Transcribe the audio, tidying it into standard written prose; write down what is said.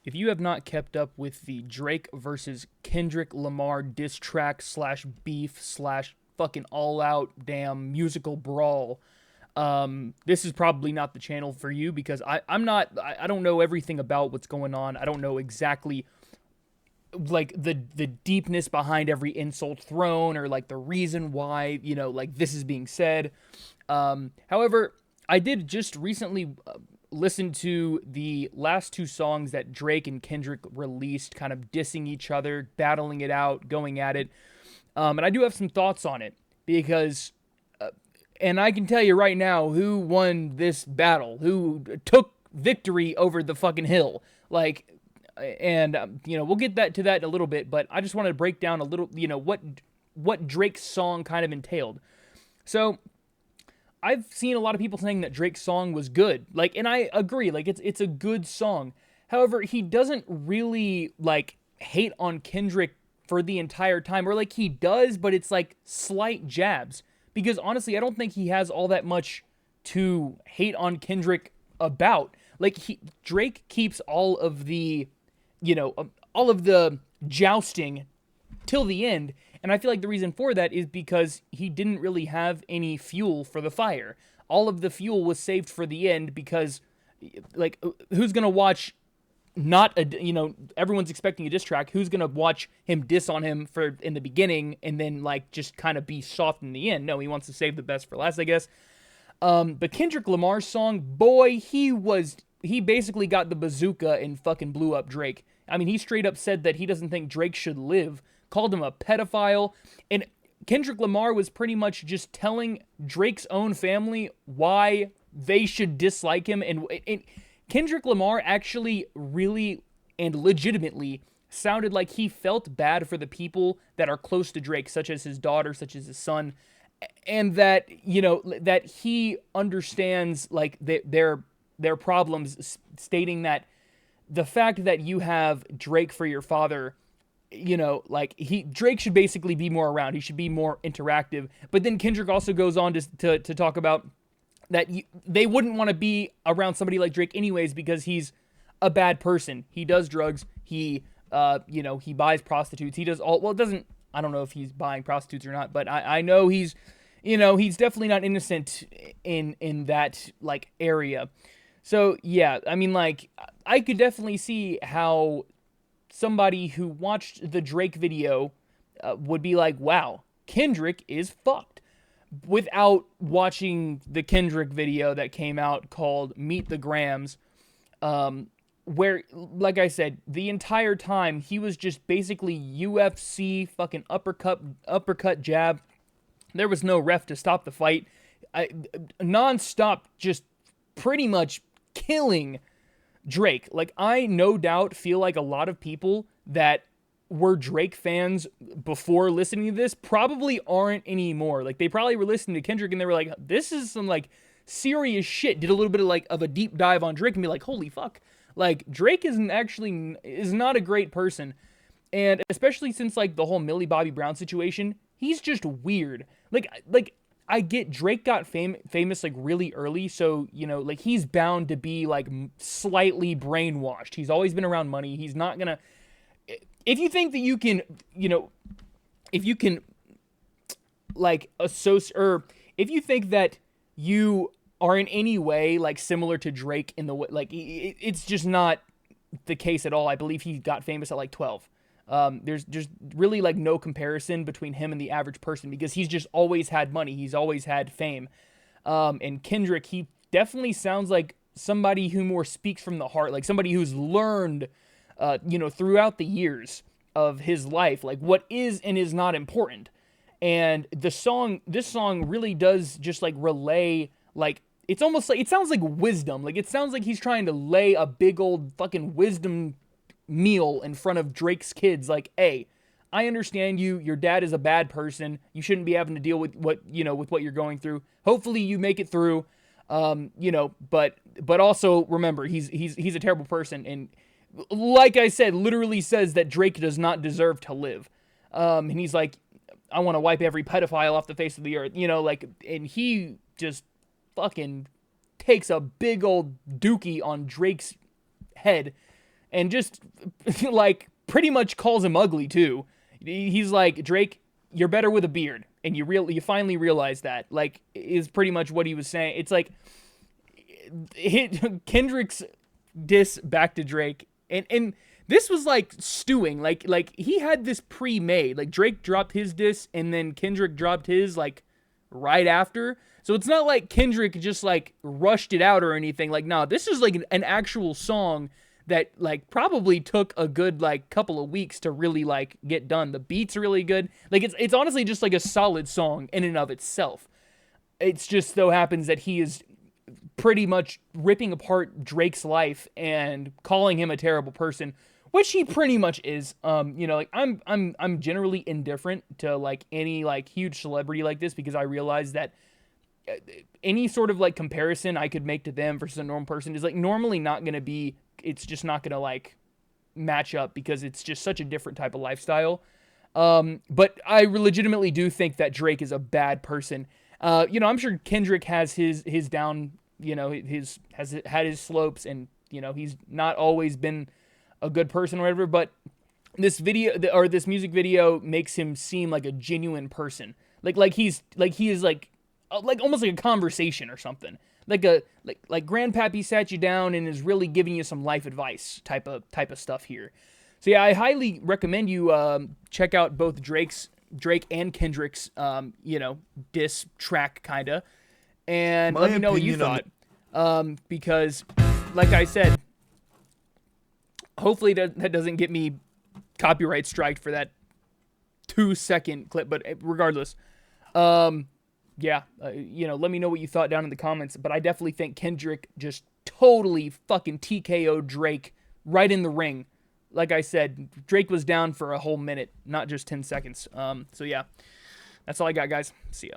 If you have not kept up with the Drake versus Kendrick Lamar diss track slash beef slash fucking all out damn musical brawl, this is probably not the channel for you because I don't know everything about what's going on. I don't know exactly like the deepness behind every insult thrown or like the reason why like this is being said. However, I did just recently listen to the last two songs that Drake and Kendrick released, kind of dissing each other, battling it out, going at it. And I do have some thoughts on it because, and I can tell you right now who won this battle, who took victory over the fucking hill. Like, and we'll get that to that in a little bit, but I just wanted to break down a little, what Drake's song kind of entailed. So I've seen a lot of people saying that Drake's song was good. Like, and I agree, like it's a good song. However, he doesn't really like hate on Kendrick for the entire time, or like he does, but it's like slight jabs. Because honestly, I don't think he has all that much to hate on Kendrick about. Like Drake keeps all of the jousting till the end. And I feel like the reason for that is because he didn't really have any fuel for the fire. All of the fuel was saved for the end because, like, who's going to watch not a, everyone's expecting a diss track. Who's going to watch him diss on him for in the beginning and then, like, just kind of be soft in the end? No, he wants to save the best for last, I guess. But Kendrick Lamar's song, boy, he basically got the bazooka and fucking blew up Drake. I mean, he straight up said that he doesn't think Drake should live, called him a pedophile, and Kendrick Lamar was pretty much just telling Drake's own family why they should dislike him, and Kendrick Lamar actually really and legitimately sounded like he felt bad for the people that are close to Drake, such as his daughter, such as his son, and that, that he understands, like, their problems, stating that the fact that you have Drake for your father, like Drake should basically be more around. He should be more interactive. But then Kendrick also goes on to talk about that they wouldn't want to be around somebody like Drake anyways because he's a bad person. He does drugs. He he buys prostitutes. He does all, well, it doesn't, I don't know if he's buying prostitutes or not, but I know he's, he's definitely not innocent in that like area. So yeah, I mean, like, I could definitely see how somebody who watched the Drake video would be like, wow, Kendrick is fucked, without watching the Kendrick video that came out called Meet the Grams, where, like I said, the entire time he was just basically UFC fucking uppercut jab. There was no ref to stop the fight. Non-stop, just pretty much killing Drake. Like, I no doubt feel like a lot of people that were Drake fans before listening to this probably aren't anymore. Like, they probably were listening to Kendrick and they were like, this is some like serious shit. Did a little bit of like of a deep dive on Drake and be like, holy fuck. Like, Drake is not a great person. And especially since like the whole Millie Bobby Brown situation, he's just weird. Like I get Drake got famous like really early, so like he's bound to be like slightly brainwashed. He's always been around money. He's not gonna. If you think that you can, if you can, like associate, or if you think that you are in any way like similar to Drake in the way, like it's just not the case at all. I believe he got famous at like 12. There's really like no comparison between him and the average person because he's just always had money. He's always had fame. And Kendrick, he definitely sounds like somebody who more speaks from the heart, like somebody who's learned, throughout the years of his life, like what is and is not important. And this song really does just like relay, like, it's almost like, it sounds like wisdom. Like, it sounds like he's trying to lay a big old fucking wisdom meal in front of Drake's kids, like, hey, I understand you, your dad is a bad person, you shouldn't be having to deal with what you're going through. Hopefully you make it through, but also remember, he's a terrible person, and like I said, literally says that Drake does not deserve to live. And he's like, I want to wipe every pedophile off the face of the earth, like, and he just fucking takes a big old dookie on Drake's head. and just like pretty much calls him ugly too. He's like, Drake, you're better with a beard, and you finally realize that. Like, is pretty much what he was saying. It's like Kendrick's diss back to Drake, and this was like stewing. Like he had this pre-made. Like Drake dropped his diss, and then Kendrick dropped his like right after. So it's not like Kendrick just like rushed it out or anything. Like, no, this is like an actual song that like probably took a good like couple of weeks to really like get done. The beat's really good. Like it's honestly just like a solid song in and of itself. It's just so happens that he is pretty much ripping apart Drake's life and calling him a terrible person, which he pretty much is. Like I'm generally indifferent to like any like huge celebrity like this, because I realize that any sort of like comparison I could make to them versus a normal person is like normally not going to be, it's just not going to like match up, because it's just such a different type of lifestyle. But I legitimately do think that Drake is a bad person. I'm sure Kendrick has his down, has had his slopes, and he's not always been a good person or whatever, but this video or this music video makes him seem like a genuine person. Like he is like almost like a conversation or something. Like Grandpappy sat you down and is really giving you some life advice type of stuff here. So yeah, I highly recommend you check out both Drake and Kendrick's diss track kinda, and let me know what you thought. Because like I said, hopefully that doesn't get me copyright striked for that 2-second clip, but regardless, let me know what you thought down in the comments. But I definitely think Kendrick just totally fucking TKO'd Drake right in the ring. Like I said, Drake was down for a whole minute, not just 10 seconds. So yeah, that's all I got, guys. See ya.